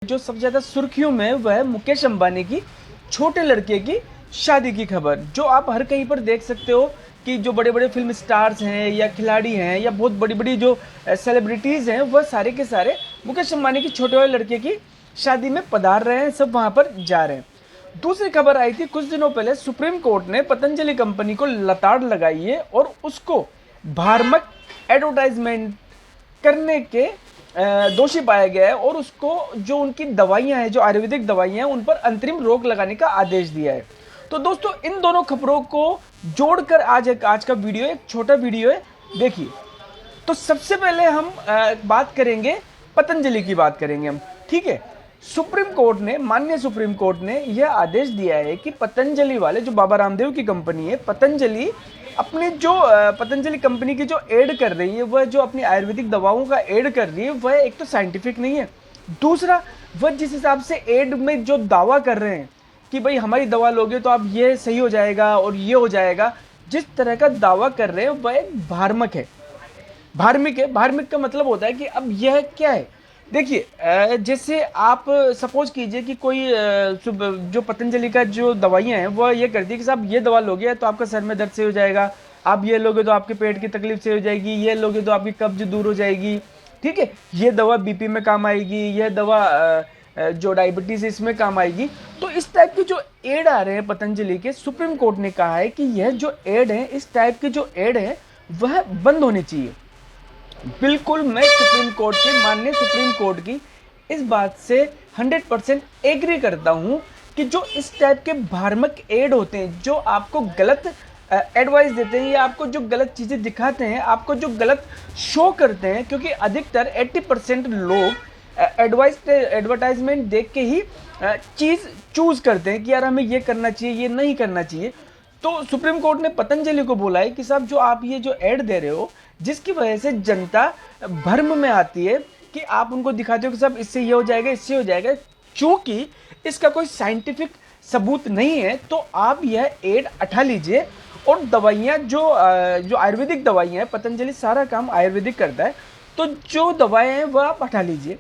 जो सबसे ज़्यादा सुर्खियों में वह है मुकेश अंबानी की छोटे लड़के की शादी की खबर, जो आप हर कहीं पर देख सकते हो कि जो बड़े बड़े फिल्म स्टार्स हैं या खिलाड़ी हैं या बहुत बड़ी बड़ी जो सेलिब्रिटीज़ हैं वह सारे के सारे मुकेश अंबानी की छोटे वाले लड़के की शादी में पधार रहे हैं, सब वहाँ पर जा रहे हैं। दूसरी खबर आई थी कुछ दिनों पहले, सुप्रीम कोर्ट ने पतंजलि कंपनी को लताड़ लगाई है और उसको भ्रामक एडवर्टाइजमेंट करने के दोषी पाया गया है और उसको जो उनकी दवाइयां हैं, जो आयुर्वेदिक दवाइयां हैं, उन पर अंतरिम रोक लगाने का आदेश दिया है। तो दोस्तों इन दोनों खबरों को जोड़कर आज का वीडियो, एक छोटा वीडियो है, देखिए। तो सबसे पहले हम बात करेंगे पतंजलि की, बात करेंगे हम, ठीक है। सुप्रीम कोर्ट ने, माननीय सुप्रीम कोर्ट ने यह आदेश दिया है कि पतंजलि वाले, जो बाबा रामदेव की कंपनी है पतंजलि, अपने जो पतंजलि कंपनी की जो एड कर रही है, वह जो अपनी आयुर्वेदिक दवाओं का एड कर रही है, वह एक तो साइंटिफिक नहीं है। दूसरा, वह जिस हिसाब से एड में जो दावा कर रहे हैं कि भाई हमारी दवा लोगे तो आप ये सही हो जाएगा और ये हो जाएगा, जिस तरह का दावा कर रहे हैं वह एक भ्रामक है, धार्मिक है। धार्मिक का मतलब होता है कि अब यह क्या है, देखिए जैसे आप सपोज कीजिए कि कोई जो पतंजलि का जो दवाइयाँ हैं वह ये करती है कि साहब ये दवा लोगे तो आपका सर में दर्द से हो जाएगा, आप ये लोगे तो आपके पेट की तकलीफ से हो जाएगी, ये लोगे तो आपकी कब्ज दूर हो जाएगी, ठीक है, ये दवा बीपी में काम आएगी, यह दवा जो डायबिटीज इसमें काम आएगी। तो इस टाइप की जो एड आ रहे हैं पतंजलि के, सुप्रीम कोर्ट ने कहा है कि यह जो एड है, इस टाइप की जो एड है वह बंद होनी चाहिए। बिल्कुल मैं सुप्रीम कोर्ट के, माननीय सुप्रीम कोर्ट की इस बात से 100% एग्री करता हूं कि जो इस टाइप के भ्रामक एड होते हैं, जो आपको गलत एडवाइस देते हैं या आपको जो गलत चीज़ें दिखाते हैं, आपको जो गलत शो करते हैं, क्योंकि अधिकतर 80% लोग एडवर्टाइजमेंट देख के ही चीज़ चूज करते हैं कि यार हमें ये करना चाहिए, ये नहीं करना चाहिए। तो सुप्रीम कोर्ट ने पतंजलि को बोला है कि साहब जो आप ये जो एड दे रहे हो, जिसकी वजह से जनता भ्रम में आती है कि आप उनको दिखाते हो कि साहब इससे ये हो जाएगा, इससे हो जाएगा, चूंकि इसका कोई साइंटिफिक सबूत नहीं है, तो आप यह एड हटा लीजिए और दवाइयाँ जो आयुर्वेदिक दवाइयाँ हैं, पतंजलि सारा काम आयुर्वेदिक करता है, तो जो दवाएं हैं वह आप हटा लीजिए।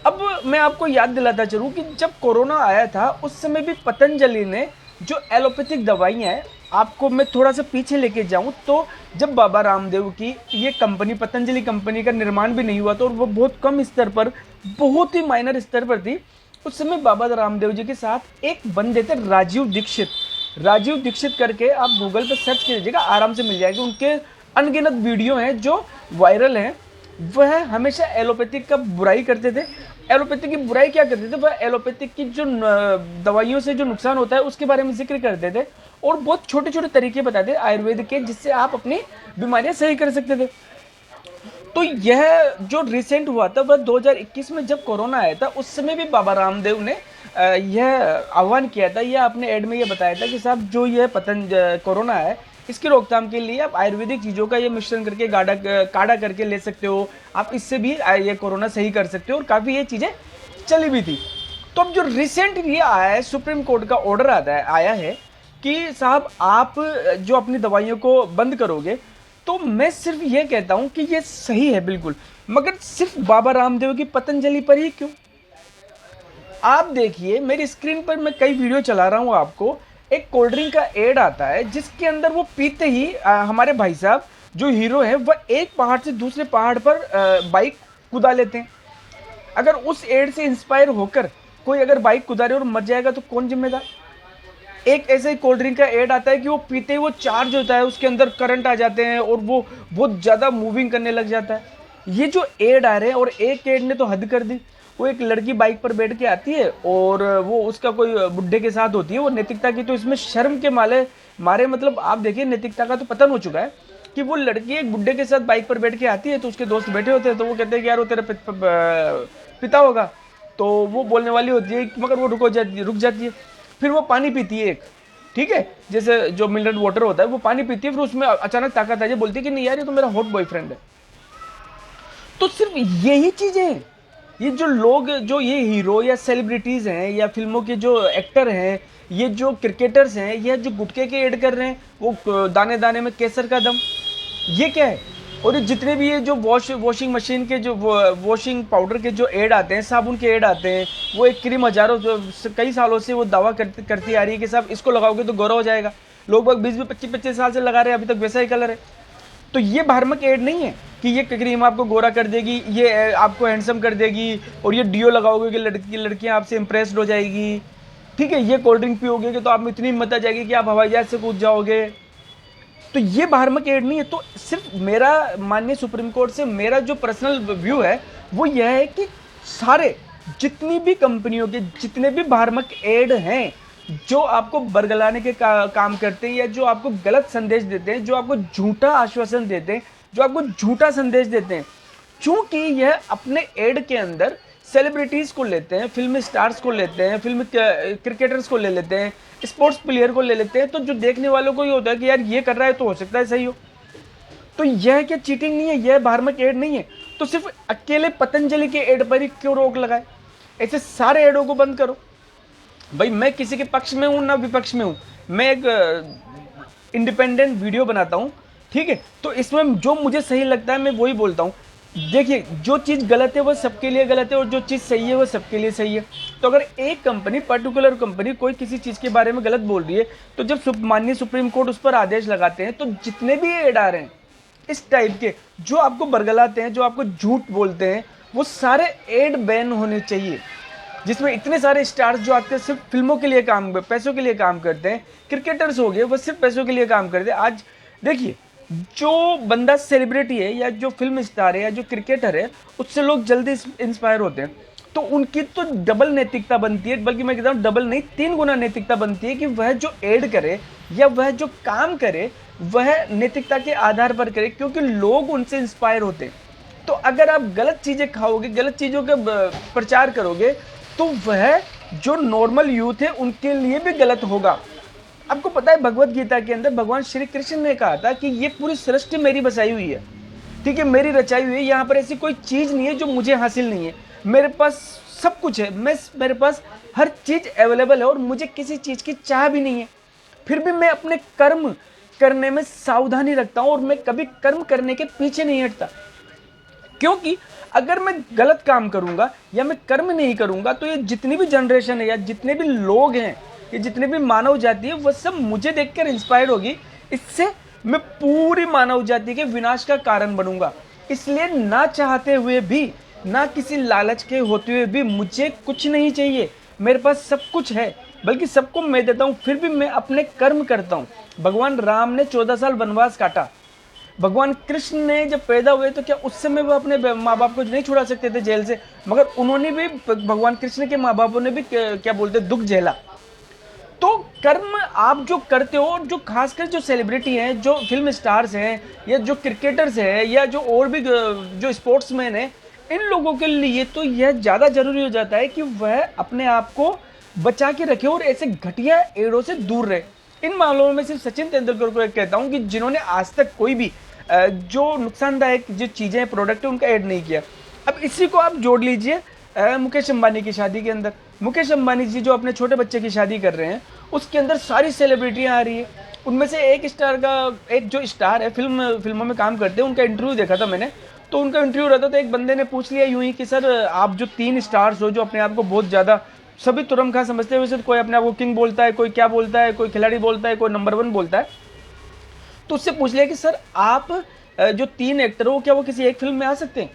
अब मैं आपको याद दिलाता चलूँ कि जब कोरोना आया था उस समय भी पतंजलि ने जो एलोपैथिक दवाइयाँ हैं, आपको मैं थोड़ा सा पीछे लेके जाऊं तो जब बाबा रामदेव की ये कंपनी, पतंजलि कंपनी का निर्माण भी नहीं हुआ था और वो बहुत कम स्तर पर, बहुत ही माइनर स्तर पर थी, उस समय बाबा रामदेव जी के साथ एक बंदे थे राजीव दीक्षित करके आप गूगल पर सर्च कीजिएगा, आराम से मिल जाएगा। उनके अनगिनत वीडियो हैं जो वायरल हैं। वह हमेशा एलोपैथिक का बुराई करते थे। एलोपैथिक की बुराई क्या करते थे, वह एलोपैथिक की जो दवाइयों से जो नुकसान होता है उसके बारे में जिक्र करते थे और बहुत छोटे छोटे तरीके बताते थे आयुर्वेद के, जिससे आप अपनी बीमारियां सही कर सकते थे। तो यह जो रिसेंट हुआ था वह 2021 में जब कोरोना आया था, उस समय भी बाबा रामदेव ने यह आह्वान किया था, यह अपने एड में यह बताया था कि साहब जो यह कोरोना है, इसकी रोकथाम के लिए आप आयुर्वेदिक चीज़ों का ये मिश्रण करके काढ़ा करके ले सकते हो, आप इससे भी ये कोरोना सही कर सकते हो, और काफ़ी ये चीज़ें चली भी थी। तो अब जो रिसेंट ये आया है, सुप्रीम कोर्ट का ऑर्डर आया है कि साहब आप जो अपनी दवाइयों को बंद करोगे, तो मैं सिर्फ ये कहता हूँ कि ये सही है बिल्कुल, मगर सिर्फ बाबा रामदेव की पतंजलि पर ही क्यों? आप देखिए मेरी स्क्रीन पर मैं कई वीडियो चला रहा हूँ, आपको एक कोल्ड ड्रिंक का एड आता है जिसके अंदर वो पीते ही हमारे भाई साहब जो हीरो हैं वह एक पहाड़ से दूसरे पहाड़ पर बाइक कुदा लेते हैं। अगर उस एड से इंस्पायर होकर कोई अगर बाइक कुदा और मर जाएगा तो कौन जिम्मेदार? एक ऐसे ही कोल्ड ड्रिंक का एड आता है कि वो पीते ही वो चार्ज होता है, उसके अंदर करंट आ जाते हैं और वो बहुत ज़्यादा मूविंग करने लग जाता है। ये जो एड आ रहे हैं, और एक एड ने तो हद कर दी। वो एक लड़की बाइक पर बैठ के आती है और वो उसका कोई बुड्ढे के साथ होती है, वो नैतिकता की, तो इसमें शर्म के मारे मतलब आप देखिए नैतिकता का तो पतन हो चुका है कि वो लड़की एक बुड्ढे के साथ बाइक पर बैठ के आती है, तो उसके दोस्त बैठे होते हैं, तो वो कहते हैं कि यार वो तेरा पिता होगा, तो वो बोलने वाली होती है, मगर वो रुक जाती है। फिर वो पानी पीती है एक, ठीक है, जैसे जो मिनरल वाटर होता है, वो पानी पीती है, फिर उसमें अचानक ताकत आ जाए, बोलती है कि नहीं यार ये तो मेरा हॉट बॉयफ्रेंड है। तो सिर्फ यही चीजें हैं, ये जो लोग, जो ये हीरो या सेलिब्रिटीज हैं या फिल्मों के जो एक्टर हैं, ये जो क्रिकेटर्स हैं, ये जो गुटखे के ऐड कर रहे हैं, वो दाने दाने में केसर का दम, ये क्या है? और ये जितने भी ये जो वॉशिंग मशीन के जो वॉशिंग पाउडर के जो ऐड आते हैं, साबुन के ऐड आते हैं, वो एक क्रीम हज़ारों कई सालों से वो दावा करती आ रही है कि साहब इसको लगाओगे तो गोरा हो जाएगा। लोग बाग 20-25 साल से लगा रहे हैं, अभी तक वैसा ही कलर है। तो ये भ्रामक ऐड नहीं है कि ये क्रीम आपको गोरा कर देगी, ये आपको हैंडसम कर देगी, और ये डियो लगाओगे कि लड़कियाँ आपसे इंप्रेस्ड हो जाएगी, ठीक है, ये कोल्ड ड्रिंक पियोगे कि तो आप में इतनी हिम्मत आ जाएगी कि आप हवाई जहाज से कूद जाओगे। तो ये भ्रामक ऐड नहीं है। तो सिर्फ मेरा माननीय सुप्रीम कोर्ट से मेरा जो पर्सनल व्यू है वो यह है कि सारे जितनी भी कंपनियों के जितने भी भ्रामक ऐड हैं जो आपको बरगलाने के काम करते हैं, या जो आपको गलत संदेश देते हैं, जो आपको झूठा आश्वासन देते हैं, जो आपको झूठा संदेश देते हैं, चूंकि यह अपने ऐड के अंदर सेलिब्रिटीज को लेते हैं, फिल्म स्टार्स को लेते हैं, फिल्म क्रिकेटर्स को ले लेते हैं, स्पोर्ट्स प्लेयर को ले लेते हैं, तो जो देखने वालों को ये होता है कि यार ये कर रहा है तो हो सकता है सही हो। तो यह क्या चीटिंग नहीं है, यह भ्रामक ऐड नहीं है। तो सिर्फ अकेले पतंजलि के ऐड पर ही क्यों रोक लगाए? ऐसे सारे ऐडों को बंद करो। भाई मैं किसी के पक्ष में हूं ना विपक्ष में हूं, मैं एक इंडिपेंडेंट वीडियो बनाता हूं, ठीक है। तो इसमें जो मुझे सही लगता है मैं वही बोलता हूं। देखिए, जो चीज़ गलत है वो सबके लिए गलत है, और जो चीज़ सही है वो सबके लिए सही है। तो अगर एक कंपनी, पर्टिकुलर कंपनी कोई किसी चीज़ के बारे में गलत बोल रही है, तो जब माननीय सुप्रीम कोर्ट उस पर आदेश लगाते हैं, तो जितने भी ऐड आ रहे हैं इस टाइप के जो आपको बरगलाते हैं, जो आपको झूठ बोलते हैं, वो सारे ऐड बैन होने चाहिए। जिसमें इतने सारे स्टार्स जो आते हैं सिर्फ फिल्मों के लिए काम, पैसों के लिए काम करते हैं, क्रिकेटर्स हो गए वो सिर्फ पैसों के लिए काम करते हैं। आज देखिए, जो बंदा सेलिब्रिटी है या जो फिल्म स्टार है या जो क्रिकेटर है, उससे लोग जल्दी इंस्पायर होते हैं। तो उनकी तो डबल नैतिकता बनती है, बल्कि मैं कहता हूँ डबल नहीं 3 गुना नैतिकता बनती है कि वह जो ऐड करे या वह जो काम करे वह नैतिकता के आधार पर करे, क्योंकि लोग उनसे इंस्पायर होते हैं। तो अगर आप गलत चीज़ें खाओगे, गलत चीज़ों का प्रचार करोगे, तो वह जो नॉर्मल यूथ है उनके लिए भी गलत होगा। आपको पता है भगवत गीता के अंदर भगवान श्री कृष्ण ने कहा था कि ये पूरी सृष्टि मेरी बसाई हुई है, ठीक है, मेरी रचाई हुई है, यहाँ पर ऐसी कोई चीज़ नहीं है जो मुझे हासिल नहीं है, मेरे पास सब कुछ है, मेरे पास हर चीज़ अवेलेबल है और मुझे किसी चीज़ की चाह भी नहीं है। फिर भी मैं अपने कर्म करने में सावधानी रखता हूँ और मैं कभी कर्म करने के पीछे नहीं हटता, क्योंकि अगर मैं गलत काम करूंगा या मैं कर्म नहीं करूंगा तो ये जितनी भी जनरेशन है या जितने भी लोग हैं, ये जितने भी मानव जाति है, वह सब मुझे देखकर इंस्पायर होगी। इससे मैं पूरी मानव जाति के विनाश का कारण बनूंगा। इसलिए ना चाहते हुए भी, ना किसी लालच के होते हुए भी मुझे कुछ नहीं चाहिए, मेरे पास सब कुछ है, बल्कि सबको मैं देता हूँ, फिर भी मैं अपने कर्म करता हूँ। भगवान राम ने 14 साल वनवास काटा, भगवान कृष्ण ने जब पैदा हुए तो क्या उस समय वो अपने माँ बाप को नहीं छुड़ा सकते थे जेल से? मगर उन्होंने भी, भगवान कृष्ण के माँ बापों ने भी क्या बोलते दुख झेला। तो कर्म आप जो करते हो, जो खासकर जो सेलिब्रिटी हैं, जो फिल्म स्टार्स हैं, या जो क्रिकेटर्स हैं, या जो और भी जो स्पोर्ट्समैन हैं, इन लोगों के लिए तो यह ज़्यादा जरूरी हो जाता है कि वह अपने आप को बचा के रखे और ऐसे घटिया एड़ों से दूर रहे। इन मामलों में सिर्फ सचिन तेंदुलकर को एक कहता हूं कि जिन्होंने आज तक कोई भी जो नुकसानदायक जो चीज़ें प्रोडक्ट है उनका ऐड नहीं किया। अब इसी को आप जोड़ लीजिए मुकेश अंबानी की शादी के अंदर। मुकेश अंबानी जी जो अपने छोटे बच्चे की शादी कर रहे हैं, उसके अंदर सारी सेलिब्रिटियां आ रही है। उनमें से एक स्टार का, एक जो स्टार है फिल्मों में काम करते हैं, उनका इंटरव्यू देखा था मैंने। तो उनका इंटरव्यू रहता तो एक बंदे ने पूछ लिया यूं ही कि सर आप जो 3 स्टार्स हो, जो अपने आप को बहुत ज़्यादा सभी तुरंखा समझते हैं, वैसे कोई अपने आप को किंग बोलता है, कोई क्या बोलता है, कोई खिलाड़ी बोलता है, कोई नंबर 1 बोलता है, तो उससे पूछ लिया कि सर आप जो 3 एक्टर हो क्या वो किसी एक फिल्म में आ सकते हैं?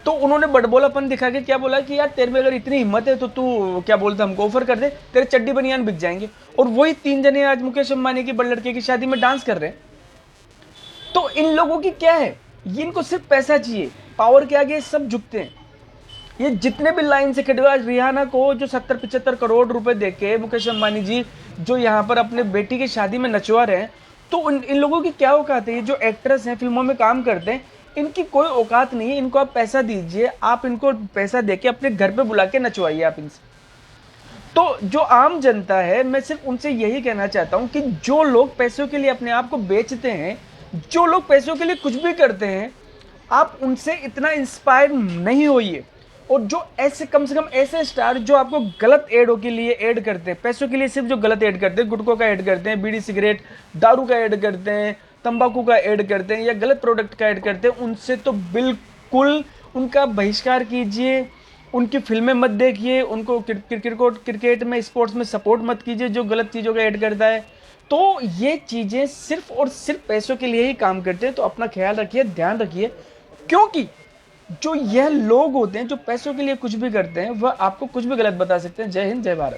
तो उन्होंने बड़बोलापन दिखा के क्या बोला कि यार तेरे में अगर इतनी हिम्मत है तो तू क्या बोलता हमको ऑफर कर दे, तेरे चड्डी बनियान बिक जाएंगे। और वही 3 जने आज मुकेश अंबानी की बड़ लड़के की शादी में डांस कर रहे हैं। तो इन लोगों की क्या है, ये इनको सिर्फ पैसा चाहिए, पावर के आगे सब झुकते हैं। ये जितने भी लाइन से खड़े हुए, आज रिहाना को जो 70-75 करोड़ रुपए देके मुकेश अंबानी जी जो यहाँ पर अपने बेटी की शादी में नचवा रहे हैं, तो इन लोगों की क्या औकात है? ये जो एक्ट्रेस हैं, फिल्मों में काम करते हैं, इनकी कोई औकात नहीं है। इनको आप पैसा दीजिए, आप इनको पैसा देके अपने घर पे बुला के नचवाइए आप इनसे। तो जो आम जनता है, मैं सिर्फ उनसे यही कहना चाहता हूं कि जो लोग पैसों के लिए अपने आप को बेचते हैं, जो लोग पैसों के लिए कुछ भी करते हैं, आप उनसे इतना इंस्पायर नहीं होइए। और जो ऐसे, कम से कम ऐसे स्टार जो आपको गलत एडों के लिए ऐड करते हैं, पैसों के लिए सिर्फ जो गलत ऐड करते हैं, गुटखों का ऐड करते हैं, बीड़ी सिगरेट दारू का ऐड करते हैं, तंबाकू का ऐड करते हैं या गलत प्रोडक्ट का ऐड करते हैं, उनसे तो बिल्कुल उनका बहिष्कार कीजिए, उनकी फिल्में मत देखिए, उनको क्रिकेट में, स्पोर्ट्स में सपोर्ट मत कीजिए जो गलत चीज़ों का ऐड करता है। तो ये चीज़ें सिर्फ और सिर्फ पैसों के लिए ही काम करते हैं, तो अपना ख्याल रखिए, ध्यान रखिए, क्योंकि जो यह लोग होते हैं जो पैसों के लिए कुछ भी करते हैं, वह आपको कुछ भी गलत बता सकते हैं। जय हिंद, जय भारत।